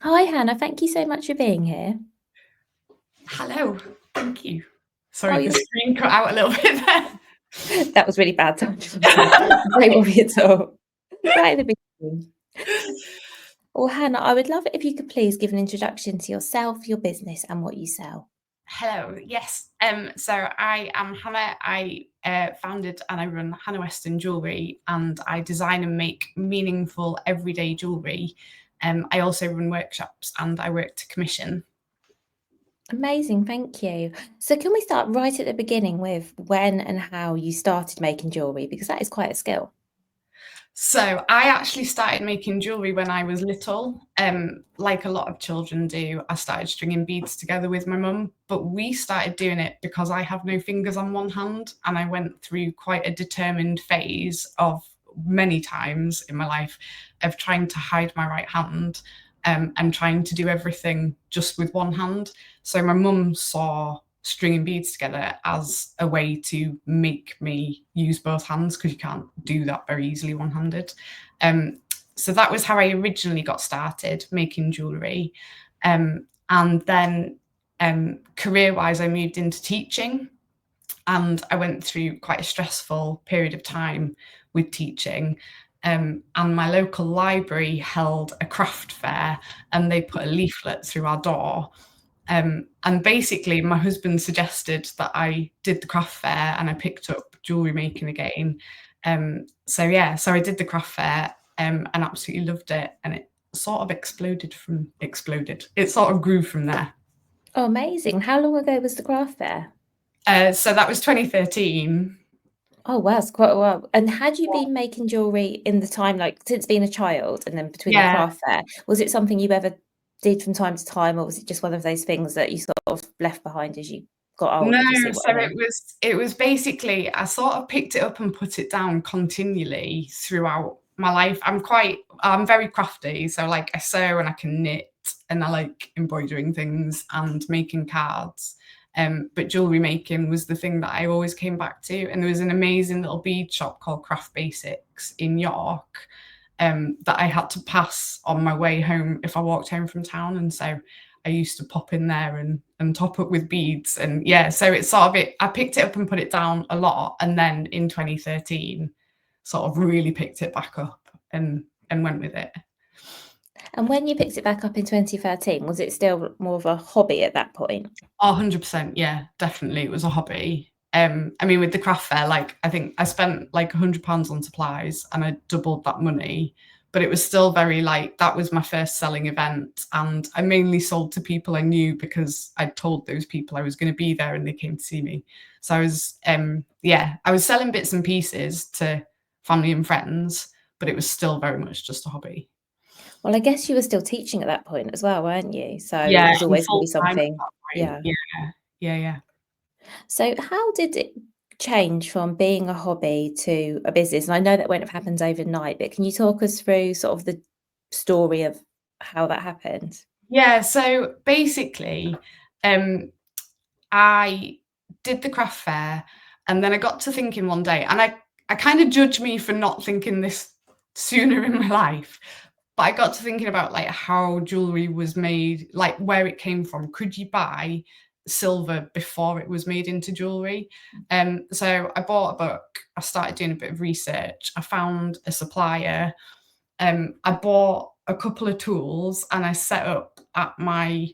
Hi, Hannah. Thank you so much for being here. Hello, thank you. Oh, Sorry, the screen cut out a little bit there. that was really bad. Don't worry at all. Right at the beginning. Well, Hannah, I would love it if you could please give an introduction to yourself, your business, and what you sell. Hello, yes. So I am Hannah. I founded and I run Hannah Weston Jewellery, and I design and make meaningful everyday jewellery. I also run workshops and I work to commission. Amazing, thank you. So, can we start right at the beginning with when and how you started making jewellery? Because that is quite a skill. So I actually started making jewellery when I was little. Like a lot of children do, I started stringing beads together with my mum, but we started doing it because I have no fingers on one hand, and I went through quite a determined phase of many times in my life of trying to hide my right hand, and trying to do everything just with one hand. So my mum saw stringing beads together as a way to make me use both hands, because you can't do that very easily one-handed. Um, so that was how I originally got started making jewellery. And then career-wise, I moved into teaching, and I went through quite a stressful period of time with teaching. And my local library held a craft fair, and they put a leaflet through our door. And basically, my husband suggested that I did the craft fair, and I picked up jewellery making again. So I did the craft fair, and absolutely loved it, and it sort of exploded. It sort of grew from there. Oh, amazing. How long ago was the craft fair? So that was 2013. Oh, wow, it's quite a while. And had you been making jewellery in the time, like since being a child and then between the Yeah. craft fair? Was it something you ever did from time to time, or was it just one of those things that you sort of left behind as you got No, older, if you see what so I mean? it was basically I sort of picked it up and put it down continually throughout my life. I'm very crafty, so like I sew and I can knit, and I like embroidering things and making cards. But jewellery making was the thing that I always came back to. And there was an amazing little bead shop called Craft Basics in York, that I had to pass on my way home if I walked home from town. And so I used to pop in there and top up with beads. And yeah, so it's sort of I picked it up and put it down a lot. And then in 2013, sort of really picked it back up and went with it. And when you picked it back up in 2013, was it still more of a hobby at that point? Oh, 100%. Yeah, definitely. It was a hobby. I mean, with the craft fair, like I think I spent like £100 on supplies, and I doubled that money. But it was still very like that was my first selling event, and I mainly sold to people I knew because I told those people I was going to be there and they came to see me. So I was selling bits and pieces to family and friends, but it was still very much just a hobby. Well, I guess you were still teaching at that point as well, weren't you? So it Yeah, was and always gonna full be time at something. that point. Yeah. Yeah, yeah, yeah. So how did it change from being a hobby to a business? And I know that won't have happened overnight, but can you talk us through sort of the story of how that happened? Yeah, so basically, um, I did the craft fair, and then I got to thinking one day, and I kind of judge me for not thinking this sooner in my life, but I got to thinking about like how jewelry was made, like where it came from. Could you buy silver before it was made into jewelry? So I bought a book. I started doing a bit of research. I found a supplier. I bought a couple of tools, and I set up at my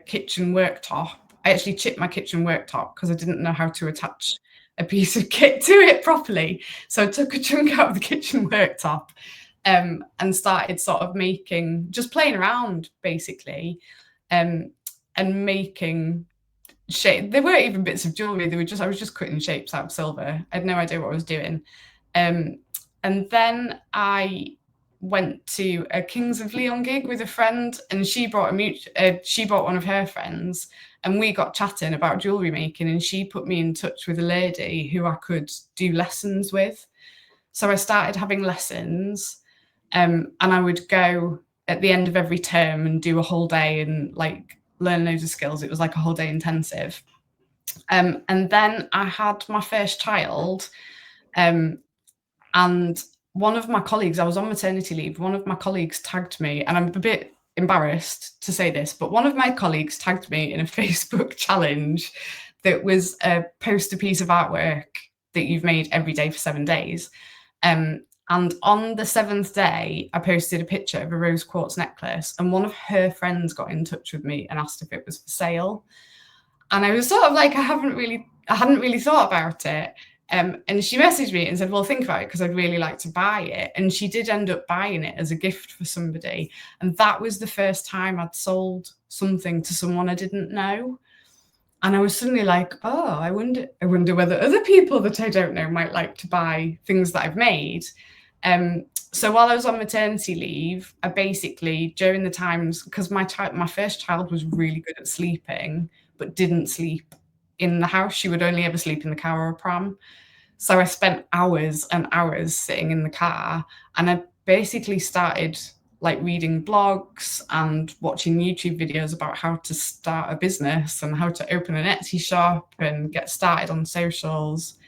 kitchen worktop. I actually chipped my kitchen worktop because I didn't know how to attach a piece of kit to it properly. So I took a chunk out of the kitchen worktop, and started sort of just playing around basically, um, and making shape. There weren't even bits of jewelry. I was just cutting shapes out of silver. I had no idea what I was doing. Um, and then I went to a Kings of Leon gig with a friend, and she brought one of her friends, and we got chatting about jewelry making, and she put me in touch with a lady who I could do lessons with. So I started having lessons, and I would go at the end of every term and do a whole day and like learn loads of skills. It was like a whole day intensive. And then I had my first child, um, and one of my colleagues, I was on maternity leave, one of my colleagues tagged me, and I'm a bit embarrassed to say this, but one of my colleagues tagged me in a Facebook challenge that was post a piece of artwork that you've made every day for 7 days. And on the 7th day, I posted a picture of a rose quartz necklace, and one of her friends got in touch with me and asked if it was for sale. And I was sort of like, I hadn't really thought about it. And she messaged me and said, well, think about it, because I'd really like to buy it. And she did end up buying it as a gift for somebody. And that was the first time I'd sold something to someone I didn't know. And I was suddenly like, oh, I wonder whether other people that I don't know might like to buy things that I've made. So while I was on maternity leave, I basically, during the times, because my first child was really good at sleeping, but didn't sleep in the house. She would only ever sleep in the car or a pram. So I spent hours and hours sitting in the car, and I basically started like reading blogs and watching YouTube videos about how to start a business and how to open an Etsy shop and get started on socials.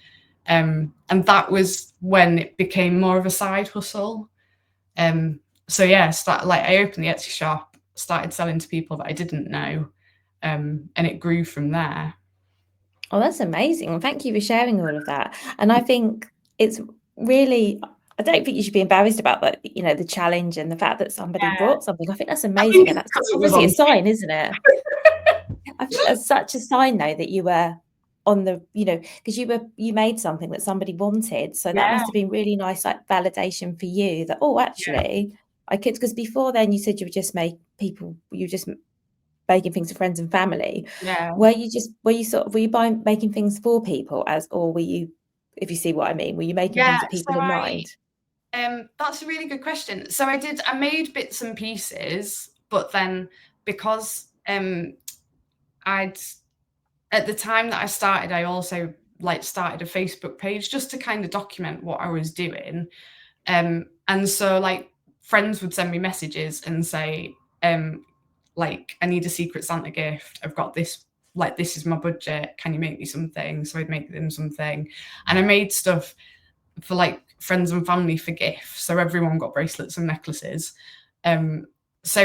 And that was when it became more of a side hustle. So yeah, I opened the Etsy shop, started selling to people that I didn't know, and it grew from there. Oh, that's amazing. Well, thank you for sharing all of that. And I think it's really, I don't think you should be embarrassed about that, you know, the challenge and the fact that somebody brought something. I think that's amazing. And that's obviously a sign, isn't it? I think that's such a sign, though, that you were on the, you know, because you made something that somebody wanted. So that must have been really nice, like validation for you that, oh, actually, I could, because before then you said you would just make people, you just making things for friends and family. Yeah. Were you making things for people or were you, if you see what I mean, were you making things with people in mind? That's a really good question. So I made bits and pieces, but then because at the time that I started, I also started a Facebook page just to kind of document what I was doing. And so like friends would send me messages and say, like, I need a Secret Santa gift. I've got this, like, this is my budget. Can you make me something? So I'd make them something. And I made stuff for like friends and family for gifts. So everyone got bracelets and necklaces. So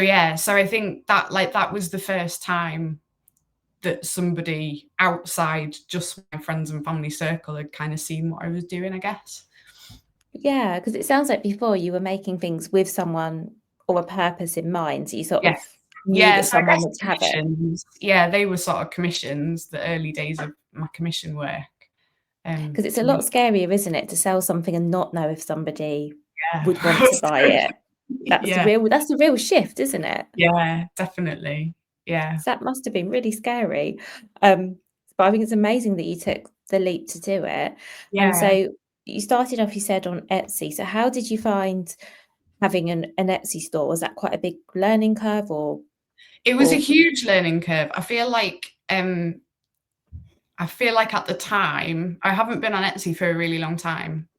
I think that that was the first time that somebody outside just my friends and family circle had kind of seen what I was doing, I guess. Yeah, because it sounds like before you were making things with someone or a purpose in mind. So you sort of knew that So someone would have it. Yeah, they were sort of commissions, the early days of my commission work. Because it's a lot scarier, isn't it, to sell something and not know if somebody would want to buy it. That's the real shift, isn't it? Yeah, definitely. Yeah. So that must have been really scary. But I think it's amazing that you took the leap to do it. And so you started off, you said, on Etsy. So how did you find having an Etsy store? Was that quite a big learning curve or? It was a huge learning curve. I feel like at the time, I haven't been on Etsy for a really long time.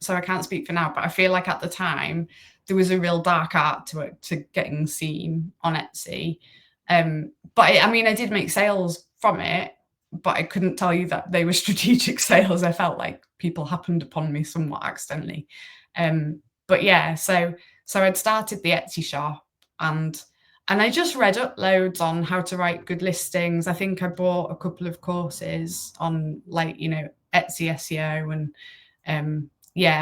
So I can't speak for now, but I feel like at the time there was a real dark art to it, to getting seen on Etsy. But I did make sales from it, but I couldn't tell you that they were strategic sales. I felt like people happened upon me somewhat accidentally. But yeah, so I'd started the Etsy shop, and I just read up loads on how to write good listings. I think I bought a couple of courses on Etsy SEO and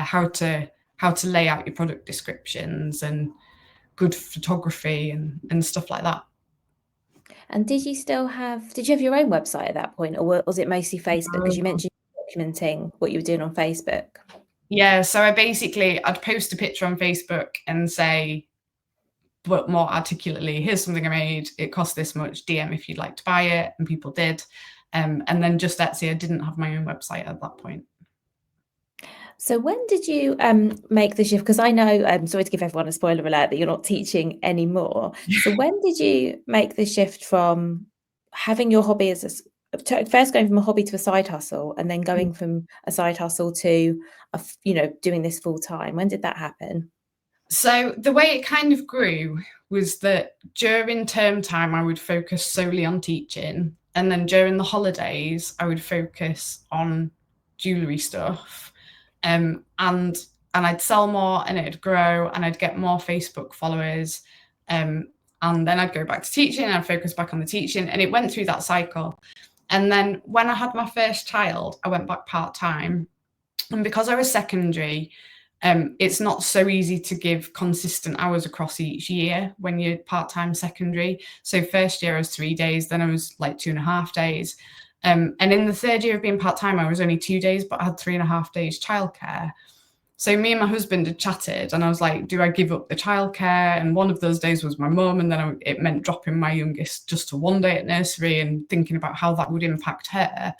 how to lay out your product descriptions and good photography and stuff like that. And did you have your own website at that point, or was it mostly Facebook? Because you mentioned documenting what you were doing on Facebook. Yeah, so I'd post a picture on Facebook and say, but more articulately, here's something I made, it cost this much, DM if you'd like to buy it, and people did. And then just Etsy, I didn't have my own website at that point. So when did you make the shift? Because I know, I'm sorry to give everyone a spoiler alert, that you're not teaching anymore. So when did you make the shift from having your hobby first going from a hobby to a side hustle, and then going from a side hustle to doing this full time? When did that happen? So the way it kind of grew was that during term time, I would focus solely on teaching. And then during the holidays, I would focus on jewellery stuff. And I'd sell more and it'd grow and I'd get more Facebook followers. And and then I'd go back to teaching and I'd focus back on the teaching, and it went through that cycle. And then when I had my first child, I went back part-time. And because I was secondary, it's not so easy to give consistent hours across each year when you're part-time secondary. So first year I was 3 days, then I was like 2.5 days. And in the third year of being part-time, I was only 2 days, but I had 3.5 days childcare. So me and my husband had chatted, and I was like, do I give up the childcare? And one of those days was my mum, and then it meant dropping my youngest just to 1 day at nursery and thinking about how that would impact her.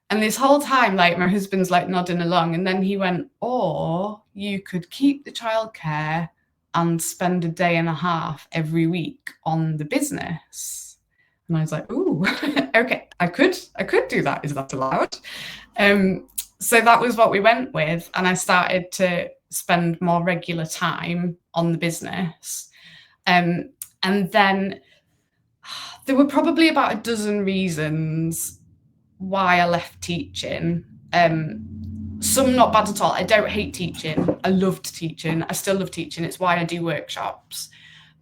And this whole time, like, my husband's like nodding along, and then he went, or you could keep the childcare and spend 1.5 days every week on the business. And I was like, ooh, okay, I could do that. Is that allowed? So that was what we went with. And I started to spend more regular time on the business. And then there were probably about a dozen reasons why I left teaching. Some not bad at all. I don't hate teaching. I loved teaching. I still love teaching. It's why I do workshops.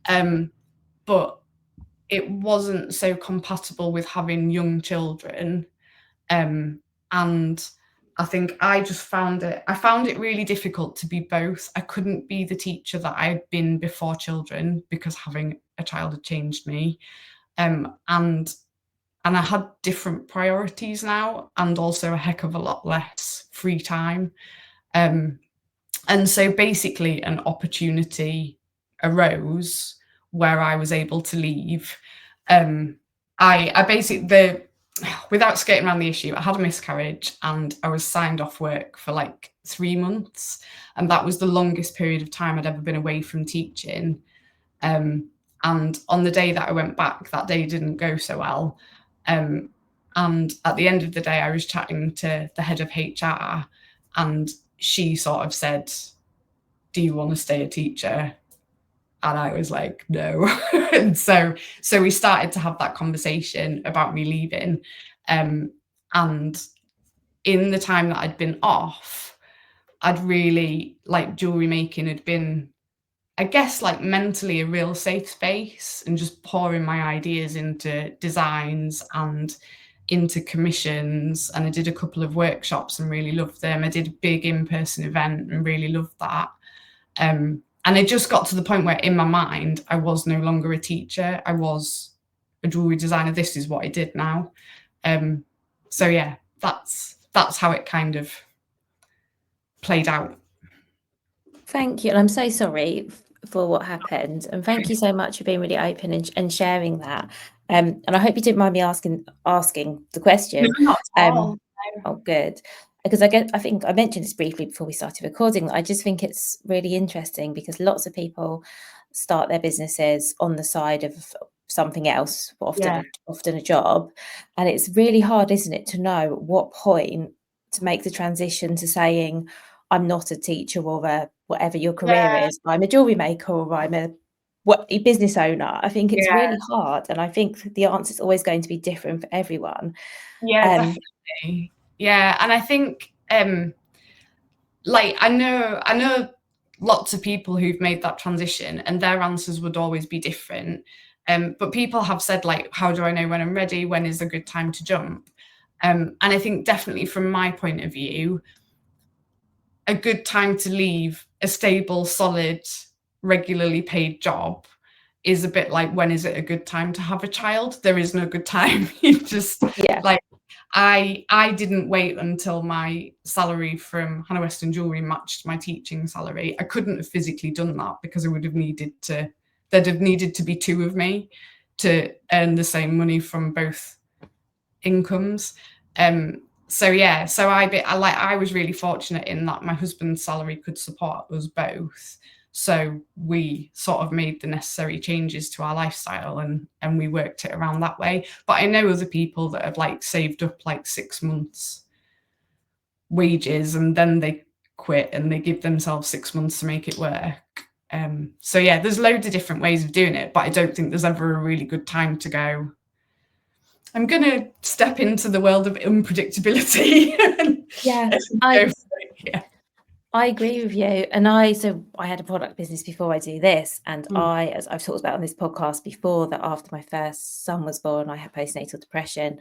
But it wasn't so compatible with having young children. And I think I found it really difficult to be both. I couldn't be the teacher that I had been before children because having a child had changed me. And I had different priorities now, and also a heck of a lot less free time. And so basically an opportunity arose where I was able to leave. I basically, without skating around the issue, I had a miscarriage and I was signed off work for like 3 months. And that was the longest period of time I'd ever been away from teaching. And on the day that I went back, that day didn't go so well. And at the end of the day, I was chatting to the head of HR, and she sort of said, do you want to stay a teacher? And I was like, no. And so we started to have that conversation about me leaving. And in the time that I'd been off, I'd really, like, jewellery making had been, I guess, like, mentally a real safe space, and just pouring my ideas into designs and into commissions. And I did a couple of workshops and really loved them. I did a big in-person event and really loved that. And it just got to the point where in my mind, I was no longer a teacher. I was a jewellery designer. This is what I did now. So yeah, that's how it kind of played out. Thank you. And I'm so sorry for what happened. And thank you so much for being really open and sharing that. And I hope you didn't mind me asking the question. No, not at all. Oh, good. Because I think I mentioned this briefly before we started recording. I just think it's really interesting because lots of people start their businesses on the side of something else, often a job. And it's really hard, isn't it, to know what point to make the transition to saying, I'm not a teacher, or whatever your career is. I'm a jewellery maker, or I'm a business owner. I think it's really hard. And I think the answer is always going to be different for everyone. Yeah, definitely. Yeah, and I think, like, I know lots of people who've made that transition, and their answers would always be different. But people have said, like, how do I know when I'm ready? When is a good time to jump? And I think definitely from my point of view, a good time to leave a stable, solid, regularly paid job is a bit like, when is it a good time to have a child? There is no good time. You just, like, I didn't wait until my salary from Hannah Weston Jewellery matched my teaching salary. I couldn't have physically done that because there'd have needed to be 2 of me to earn the same money from both incomes. So I was really fortunate in that my husband's salary could support us both. So we sort of made the necessary changes to our lifestyle, and we worked it around that way. But I know other people that have, like, saved up like 6 months wages, and then they quit and they give themselves 6 months to make it work. So yeah, there's loads of different ways of doing it, but I don't think there's ever a really good time to go, I'm going to step into the world of unpredictability. I agree with you. And so I had a product business before I do this. And as I've talked about on this podcast before, that after my first son was born, I had postnatal depression.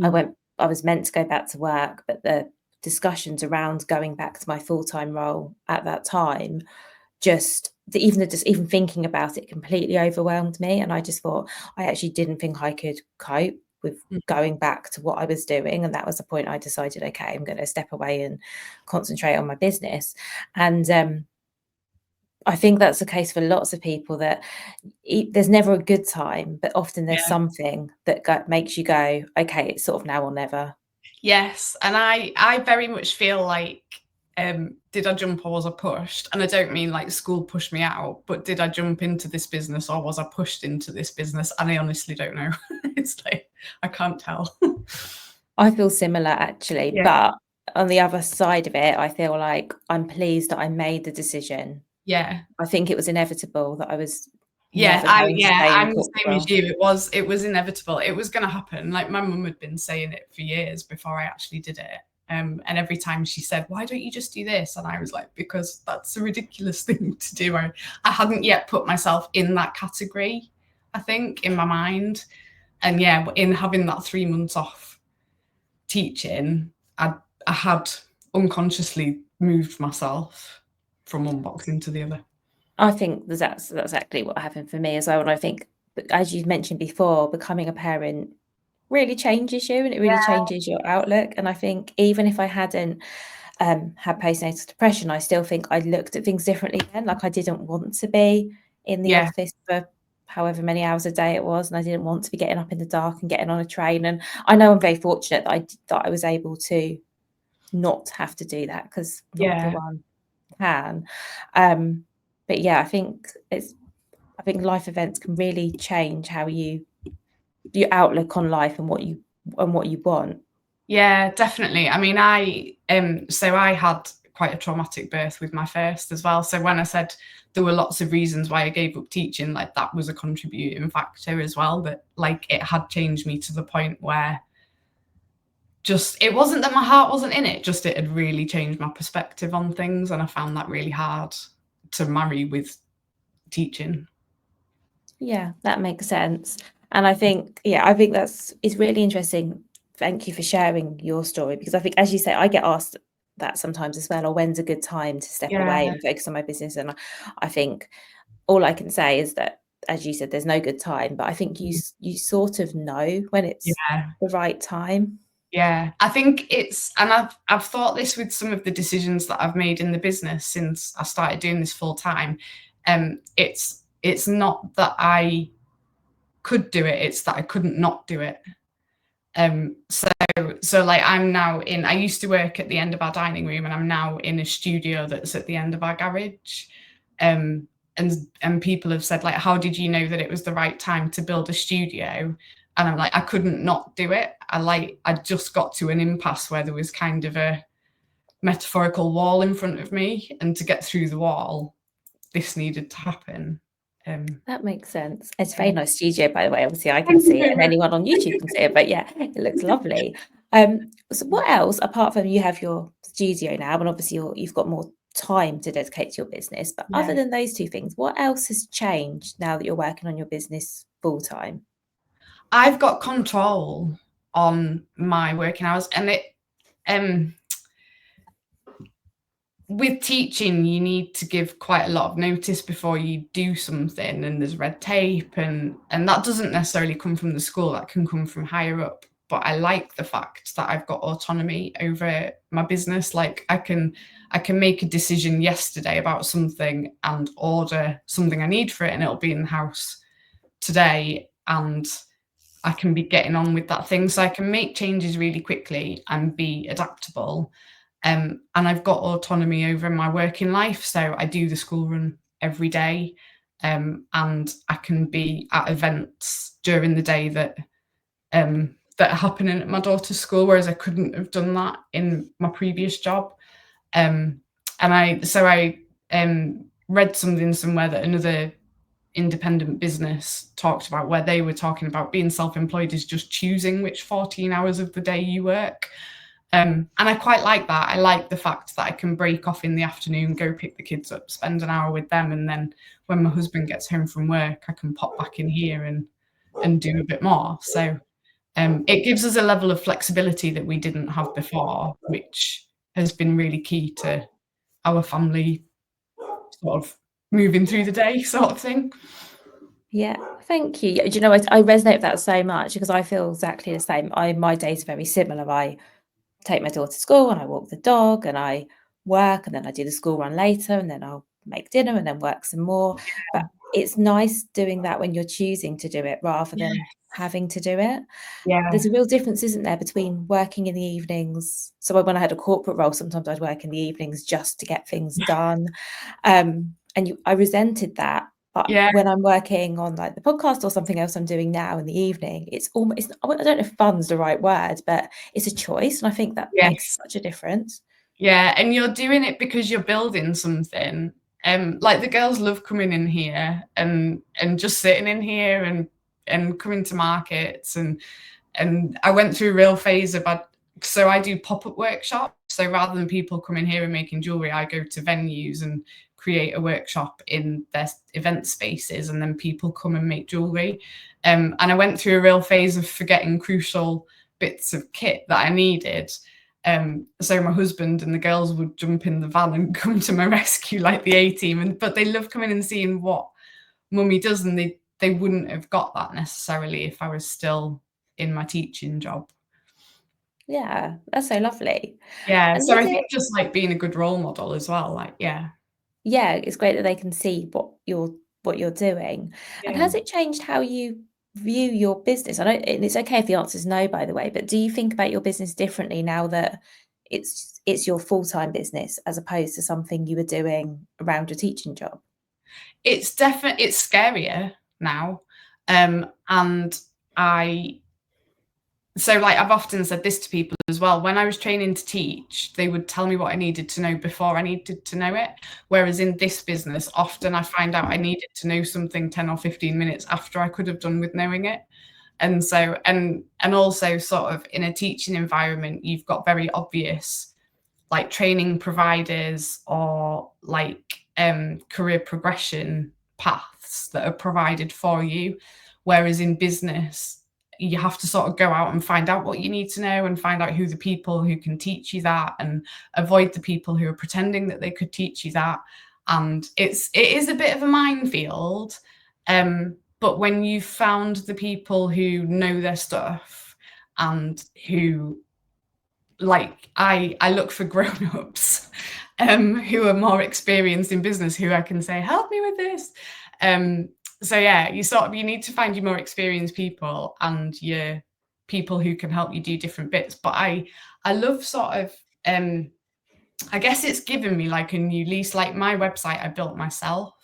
I was meant to go back to work, but the discussions around going back to my full-time role at that time, even thinking about it completely overwhelmed me. And I just thought, I actually didn't think I could cope with going back to what I was doing. And that was the point I decided, okay, I'm going to step away and concentrate on my business. And I think that's the case for lots of people, that there's never a good time, but often there's something that makes you go, okay, it's sort of now or never. Yes, and I very much feel like, did I jump or was I pushed? And I don't mean like school pushed me out, but did I jump into this business or was I pushed into this business? And I honestly don't know. It's like, I can't tell. I feel similar, actually, Yeah. but on the other side of it, I feel like I'm pleased that I made the decision. Yeah. I think it was inevitable that I was never going to stay in I'm the the corporate same as role. you. It was inevitable. It was going to happen. Like my mum had been saying it for years before I actually did it. And every time she said, "Why don't you just do this?" And I was like, because that's a ridiculous thing to do. I hadn't yet put myself in that category, I think, in my mind. And yeah, in having that 3 months off teaching, I had unconsciously moved myself from one box into the other. I think that's exactly what happened for me as well. And I think, as you mentioned before, becoming a parent really changes you, and it really changes your outlook. And I think even if I hadn't had postnatal depression, I still think I looked at things differently then. Like, I didn't want to be in the office for however many hours a day it was, and I didn't want to be getting up in the dark and getting on a train. And I know I'm very fortunate that I was able to not have to do that, because not everyone can. But yeah, I think life events can really change how your outlook on life and what you want. Yeah, definitely. I mean, so I had quite a traumatic birth with my first as well. So when I said there were lots of reasons why I gave up teaching, like that was a contributing factor as well. That like it had changed me to the point where just it wasn't that my heart wasn't in it, just it had really changed my perspective on things, and I found that really hard to marry with teaching. Yeah, that makes sense. And I think it's really interesting. Thank you for sharing your story, because I think, as you say, I get asked that sometimes as well, or when's a good time to step away Yeah, and focus on my business. And I think all I can say is that, as you said, there's no good time, but I think you sort of know when it's yeah. the right time. Yeah, I think and I've thought this with some of the decisions that I've made in the business since I started doing this full time. It's not that I could do it, it's that I couldn't not do it. So like I used to work at the end of our dining room, and I'm now in a studio that's at the end of our garage. Um, and people have said, like, how did you know that it was the right time to build a studio? And I'm like, I couldn't not do it. I just got to an impasse where there was kind of a metaphorical wall in front of me, and to get through the wall, this needed to happen. That makes sense. It's a very nice studio, by the way. Obviously, I can see it, and anyone on YouTube can see it. But yeah, it looks lovely. So what else, apart from you have your studio now, and obviously you've got more time to dedicate to your business, but other Yeah. than those two things, what else has changed now that you're working on your business full time? I've got control on my working hours, and with teaching, you need to give quite a lot of notice before you do something, and there's red tape, and that doesn't necessarily come from the school, that can come from higher up. But I like the fact that I've got autonomy over my business. Like I can make a decision yesterday about something and order something I need for it, and it'll be in the house today, and I can be getting on with that thing. So I can make changes really quickly and be adaptable. And I've got autonomy over my working life. So I do the school run every day. And I can be at events during the day that are happening at my daughter's school, whereas I couldn't have done that in my previous job. And I read something somewhere that another independent business talked about, where they were talking about being self-employed is just choosing which 14 hours of the day you work. And I quite like that. I like the fact that I can break off in the afternoon, go pick the kids up, spend an hour with them, and then when my husband gets home from work, I can pop back in here and do a bit more. So it gives us a level of flexibility that we didn't have before, which has been really key to our family sort of moving through the day sort of thing. Yeah, thank you. Yeah, do you know, I resonate with that so much because I feel exactly the same. My days are very similar. I take my daughter to school and I walk the dog and I work and then I do the school run later and then I'll make dinner and then work some more. But it's nice doing that when you're choosing to do it rather Yeah. than having to do it. Yeah. There's a real difference, isn't there, between working in the evenings. So when I had a corporate role, sometimes I'd work in the evenings just to get things done. I resented that. But Yeah. when I'm working on like the podcast or something else I'm doing now in the evening, it's almost, I don't know if fun's the right word, but it's a choice. And I think that makes Yes. such a difference. Yeah. And you're doing it because you're building something. Like the girls love coming in here and just sitting in here and coming to markets and I went through a real phase of so I do pop-up workshops. So rather than people coming here and making jewelry, I go to venues and create a workshop in their event spaces, and then people come and make jewelry. And I went through a real phase of forgetting crucial bits of kit that I needed. So my husband and the girls would jump in the van and come to my rescue like the A-team. But they love coming and seeing what mummy does, and they wouldn't have got that necessarily if I was still in my teaching job. Yeah, that's so lovely. Yeah, And so has I it, think just like being a good role model as well, like, yeah. yeah, it's great that they can see what you're doing. And Yeah. has it changed how you view your business? I know, and it's okay if the answer is no, by the way, but do you think about your business differently now that it's your full-time business as opposed to something you were doing around your teaching job? It's scarier now. And like I've often said this to people as well. When I was training to teach, they would tell me what I needed to know before I needed to know it. Whereas in this business, often I find out I needed to know something 10 or 15 minutes after I could have done with knowing it. And so, and also sort of in a teaching environment, you've got very obvious like training providers or like career progression paths that are provided for you. Whereas in business, you have to sort of go out and find out what you need to know and find out who the people who can teach you that and avoid the people who are pretending that they could teach you that. And it is a bit of a minefield. But when you've found the people who know their stuff and who, like, I look for grown-ups who are more experienced in business, who I can say, help me with this. So yeah, you need to find your more experienced people and your people who can help you do different bits. But I love sort of, I guess it's given me like a new lease. Like my website, I built myself.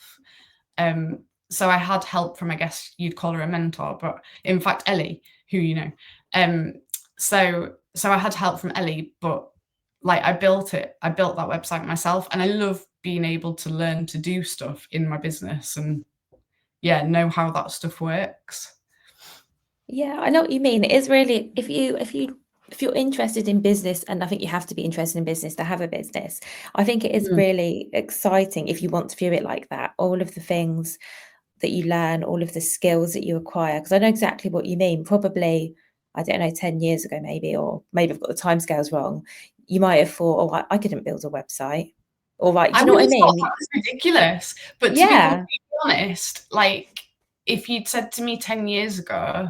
So I had help from, I guess you'd call her a mentor, but in fact, Ellie, who you know. So I had help from Ellie, but like I built that website myself, and I love being able to learn to do stuff in my business and know how that stuff works. Yeah, I know what you mean. It is really, if you're interested in business, and I think you have to be interested in business to have a business, I think it is really exciting if you want to view it like that. All of the things that you learn, all of the skills that you acquire, because I know exactly what you mean. Probably, I don't know, 10 years ago maybe, or maybe I've got the timescales wrong. You might have thought, oh, I couldn't build a website. All right, do I you know would what I have thought mean? that was ridiculous. But to be Yeah. completely honest, like if you'd said to me 10 years ago,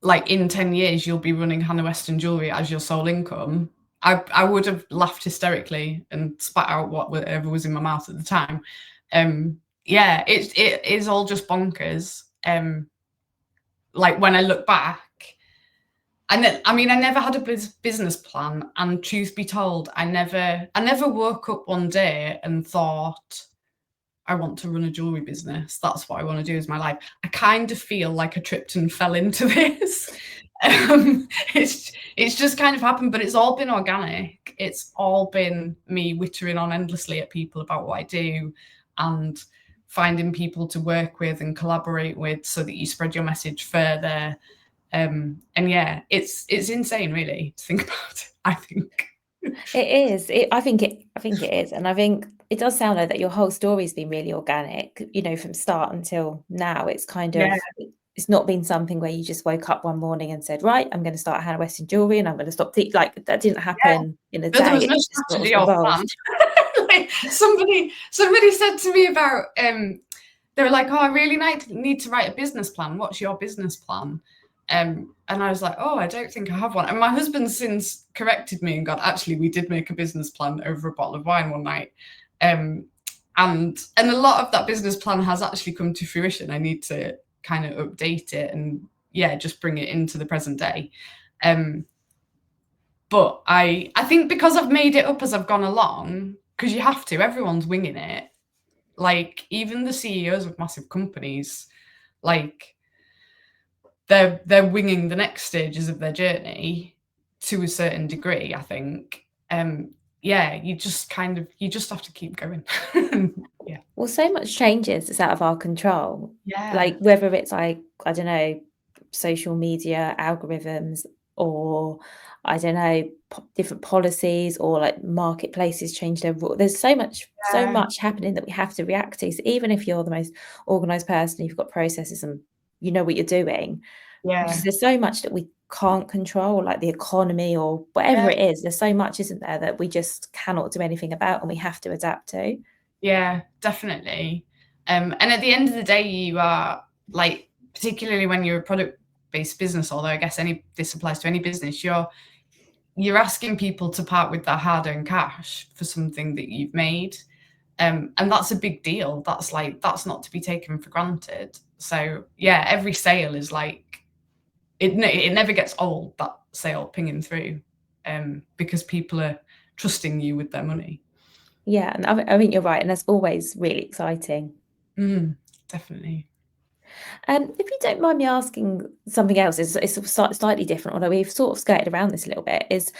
like in 10 years you'll be running Hannah Weston Jewellery as your sole income, I would have laughed hysterically and spat out whatever was in my mouth at the time. Yeah, it is all just bonkers. Like when I look back, and then, I mean, I never had a business plan, and truth be told, I never woke up one day and thought, I want to run a jewelry business. That's what I want to do is my life. I kind of feel like I tripped and fell into this. It's just kind of happened, but it's all been organic. It's all been me wittering on endlessly at people about what I do and finding people to work with and collaborate with so that you spread your message further. And yeah, it's insane really to think about it, I think. It is. I think it is, and I think it does sound like that your whole story's been really organic, you know, from start until now. It's kind Yeah, of it's not been something where you just woke up one morning and said, "Right, I'm gonna start Hannah Weston Jewellery and I'm gonna stop," like, that didn't happen in a there day. was no It just sort of strategy or plan. evolved. Like, somebody said to me about they were like, "Oh, I really need to write a business plan. What's your business plan?" And I was like, "Oh, I don't think I have one." And my husband since corrected me and gone, "Actually, we did make a business plan over a bottle of wine one night." And a lot of that business plan has actually come to fruition. I need to kind of update it and just bring it into the present day. But I think because I've made it up as I've gone along, because you have to, everyone's winging it. Like even the CEOs of massive companies, like they're winging the next stages of their journey to a certain degree, I think. You just have to keep going. Yeah. Well, so much changes, it's out of our control. Yeah. Like, whether it's like, I don't know, social media algorithms, or I don't know, different policies, or like marketplaces change their there's so much happening that we have to react to. So even if you're the most organized person, you've got processes and you know what you're doing, Yeah. there's so much that we can't control, like the economy or whatever it is. There's so much, isn't there, that we just cannot do anything about and we have to adapt to. Yeah, definitely. And at the end of the day, you are like, particularly when you're a product-based business, although I guess this applies to any business, you're asking people to part with their hard-earned cash for something that you've made. And that's a big deal. That's not to be taken for granted. So yeah, every sale is like, it never gets old, that sale pinging through, because people are trusting you with their money. Yeah, and I think you're right, and that's always really exciting. Definitely. If you don't mind me asking something else, it's slightly different, although we've sort of skirted around this a little bit,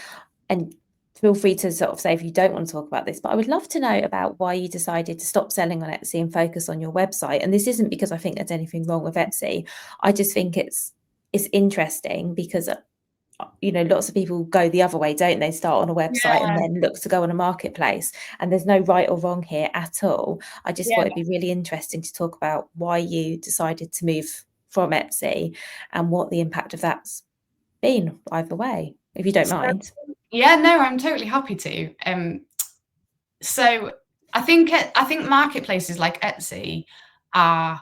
and feel free to sort of say if you don't want to talk about this, but I would love to know about why you decided to stop selling on Etsy and focus on your website. And this isn't because I think there's anything wrong with Etsy. I just think it's interesting because you know, lots of people go the other way, don't they? Start on a website and Yeah, then look to go on a marketplace. And there's no right or wrong here at all. I just thought yeah. it'd be really interesting to talk about why you decided to move from Etsy and what the impact of that's been either way, if you don't mind. Yeah, no, I'm totally happy to. So I think marketplaces like Etsy are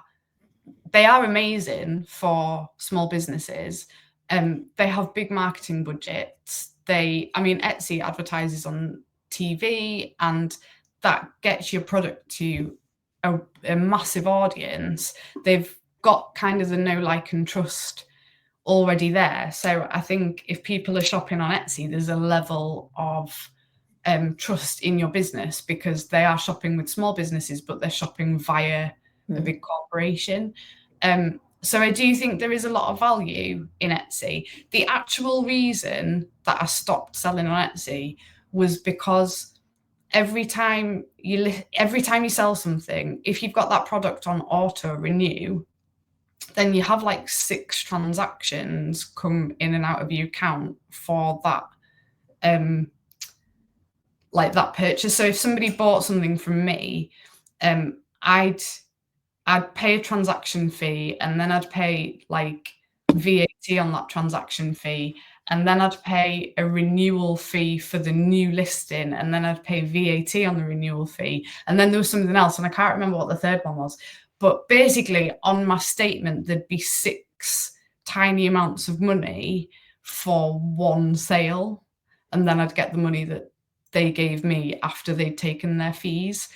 amazing for small businesses. They have big marketing budgets. Etsy advertises on TV, and that gets your product to a massive audience. They've got kind of the know, like, and trust already there. So I think if people are shopping on Etsy, there's a level of trust in your business because they are shopping with small businesses, but they're shopping via a big corporation. So I do think there is a lot of value in Etsy. The actual reason that I stopped selling on Etsy was because every time you sell something, if you've got that product on auto renew, then you have like 6 transactions come in and out of your account for that that purchase. So if somebody bought something from me, I'd pay a transaction fee, and then I'd pay like VAT on that transaction fee, and then I'd pay a renewal fee for the new listing, and then I'd pay VAT on the renewal fee, and then there was something else, and I can't remember what the third one was. But basically, on my statement, there'd be 6 tiny amounts of money for one sale, and then I'd get the money that they gave me after they'd taken their fees.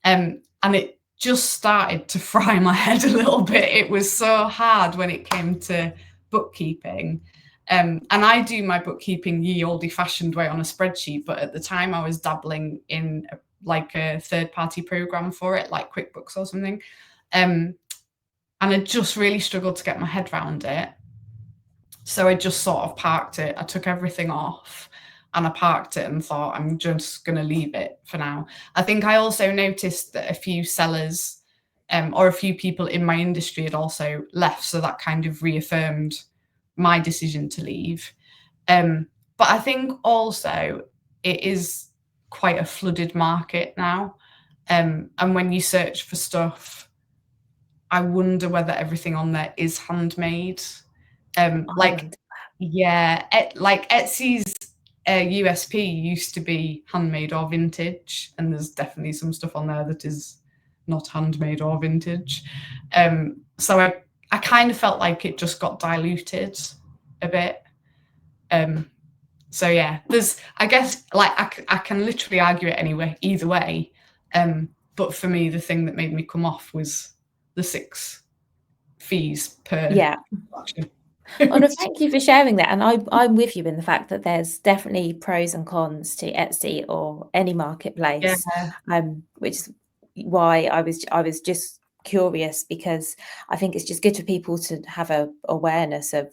And it just started to fry my head a little bit. It was so hard when it came to bookkeeping. And I do my bookkeeping ye old-fashioned way on a spreadsheet, but at the time I was dabbling in a third-party program for it, like QuickBooks or something. And I just really struggled to get my head around it. So I just sort of parked it. I took everything off and I parked it and thought, I'm just going to leave it for now. I think I also noticed that a few sellers or a few people in my industry had also left. So that kind of reaffirmed my decision to leave. But I think also it is quite a flooded market now. And when you search for stuff, I wonder whether everything on there is handmade. Like, yeah, like Etsy's USP used to be handmade or vintage, and there's definitely some stuff on there that is not handmade or vintage. So I kind of felt like it just got diluted a bit. So yeah, I guess like I can literally argue it anyway, either way. But for me, the thing that made me come off was the 6 fees per transaction. Oh, no, thank you for sharing that. And I'm with you in the fact that there's definitely pros and cons to Etsy or any marketplace, which is why I was just curious, because I think it's just good for people to have a awareness of,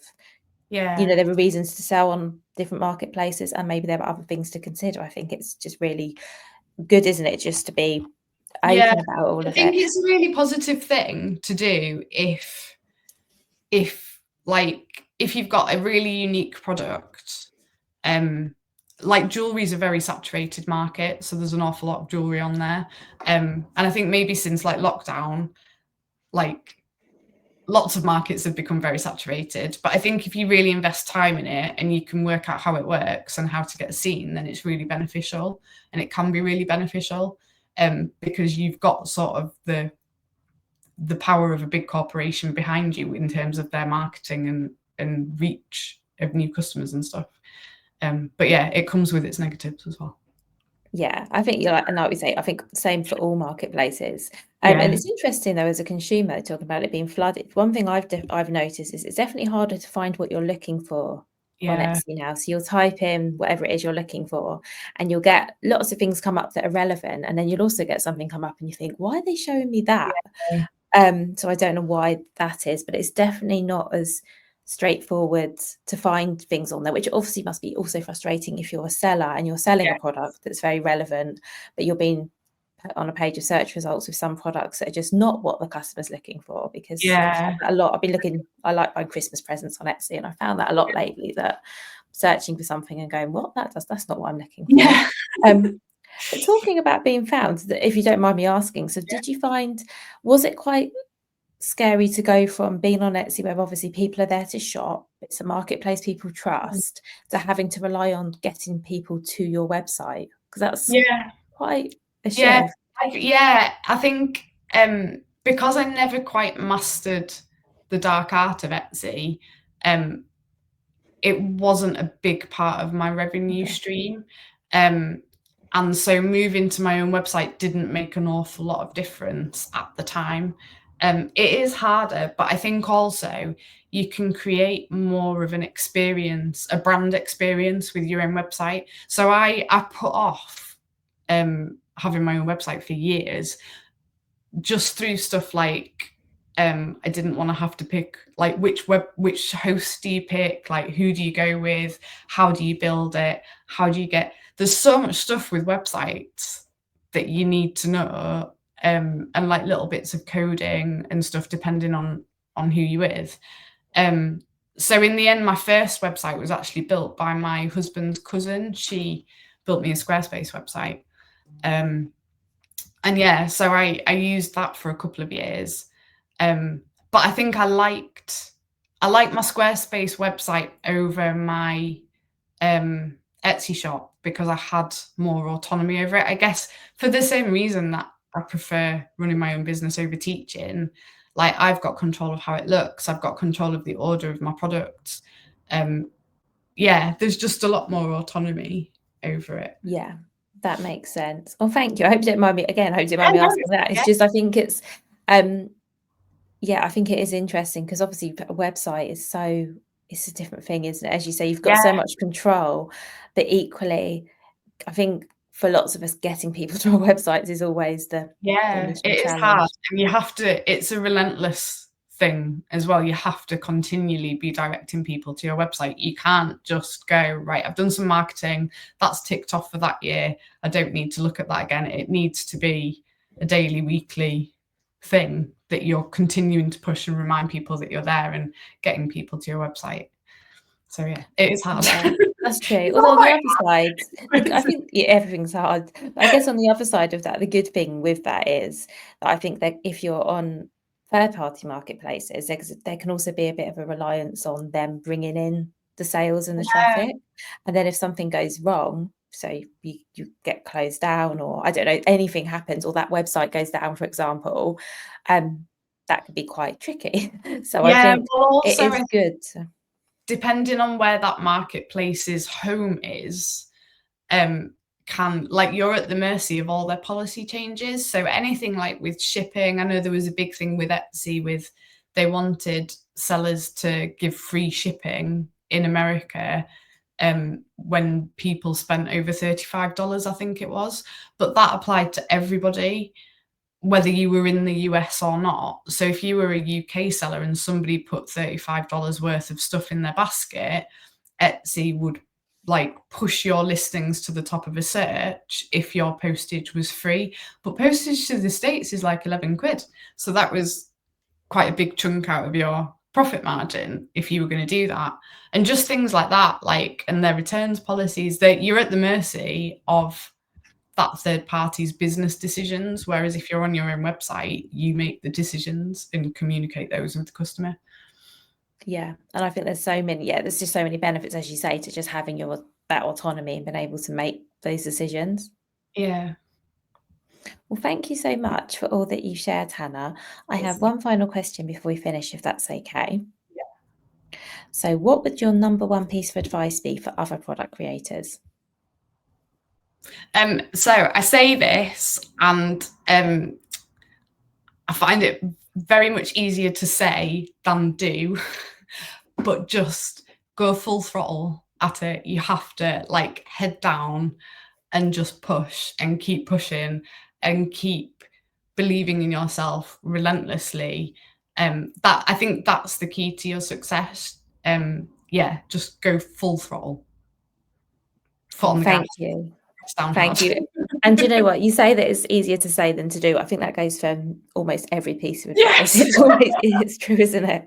there are reasons to sell on different marketplaces, and maybe there are other things to consider. I think it's just really good, isn't it, just to be open about all of it. I think it's a really positive thing to do if you've got a really unique product. Like jewelry is a very saturated market, so there's an awful lot of jewelry on there. And I think maybe since like lockdown, like lots of markets have become very saturated. But I think if you really invest time in it and you can work out how it works and how to get seen, then it's really beneficial, and it can be really beneficial, because you've got sort of the power of a big corporation behind you in terms of their marketing and reach of new customers and stuff. But yeah, it comes with its negatives as well. Yeah, I think you're right, and like we say, I think same for all marketplaces. And it's interesting though, as a consumer, talking about it being flooded. One thing I've noticed is it's definitely harder to find what you're looking for on Etsy now. So you'll type in whatever it is you're looking for, and you'll get lots of things come up that are relevant, and then you'll also get something come up, and you think, why are they showing me that? So I don't know why that is, but it's definitely not as straightforward to find things on there, which obviously must be also frustrating if you're a seller and you're selling a product that's very relevant, but you're being put on a page of search results with some products that are just not what the customer's looking for. Because I've found that a lot. I've been looking, I like buying Christmas presents on Etsy, and I found that a lot lately, that searching for something and going, what that's not what I'm looking for. But talking about being found, if you don't mind me asking, so did you find, was it quite scary to go from being on Etsy, where obviously people are there to shop, it's a marketplace people trust, to having to rely on getting people to your website? Because that's quite a shift. I think because I never quite mastered the dark art of Etsy, it wasn't a big part of my revenue stream. And so moving to my own website didn't make an awful lot of difference at the time. It is harder, but I think also you can create more of an experience, a brand experience with your own website. So I put off having my own website for years, just through stuff like I didn't want to have to pick like which host do you pick, like who do you go with, how do you build it, how do you get, there's so much stuff with websites that you need to know, and like little bits of coding and stuff depending on who you're with. So in the end, my first website was actually built by my husband's cousin. She built me a Squarespace website. And yeah, so I used that for a couple of years. But I think I liked my Squarespace website over my Etsy shop because I had more autonomy over it. I guess for the same reason that I prefer running my own business over teaching. Like I've got control of how it looks. I've got control of the order of my products. There's just a lot more autonomy over it. Yeah, that makes sense. Oh, thank you. I hope you don't mind me again. I hope you don't mind me asking that. It's just, I think it's, I think it is interesting because obviously a website is it's a different thing, isn't it? As you say, you've got so much control, but equally, I think for lots of us, getting people to our websites is always the it is hard, and you have to. It's a relentless thing as well. You have to continually be directing people to your website. You can't just go, right, I've done some marketing, that's ticked off for that year, I don't need to look at that again. It needs to be a daily, weekly thing that you're continuing to push and remind people that you're there and getting people to your website. So yeah, it is hard. Yeah, that's true. It's Although all on the right. other side, I think everything's hard. But I guess on the other side of that, the good thing with that is that I think that if you're on third-party marketplaces, there can also be a bit of a reliance on them bringing in the sales and the Yeah, traffic. And then if something goes wrong, so you get closed down, or I don't know, anything happens, or that website goes down, for example, that could be quite tricky. So I yeah. think Well, it also is good to, depending on where that marketplace's home is, can, like, you're at the mercy of all their policy changes. So anything like with shipping, I know there was a big thing with Etsy with they wanted sellers to give free shipping in America when people spent over $35, I think it was. But that applied to everybody, whether you were in the US or not. So if you were a UK seller and somebody put $35 worth of stuff in their basket, Etsy would like push your listings to the top of a search if your postage was free. But postage to the States is like 11 quid. So that was quite a big chunk out of your profit margin if you were going to do that. And just things like that, like, and their returns policies, that you're at the mercy of that third party's business decisions. Whereas if you're on your own website, you make the decisions and communicate those with the customer. yeah, and I think there's just so many benefits, as you say, to just having that autonomy and being able to make those decisions. Yeah. Well, thank you so much for all that you shared, Hannah. I have one final question before we finish, if that's okay. So, what would your number one piece of advice be for other product creators? So I say this, and I find it very much easier to say than do, but just go full throttle at it. You have to like head down and just push and keep pushing and keep believing in yourself relentlessly. That, I think that's the key to your success. Yeah, just go full throttle, foot Well, on the gas, thank you. press down hard. Thank you. And do you know what? You say that it's easier to say than to do. I think that goes for almost every piece of advice. Yes. It's true, isn't it?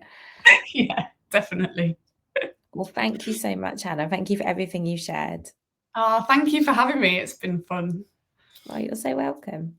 Yeah, definitely. Well, thank you so much, Hannah. Thank you for everything you shared. Thank you for having me. It's been fun. Oh, you're so welcome.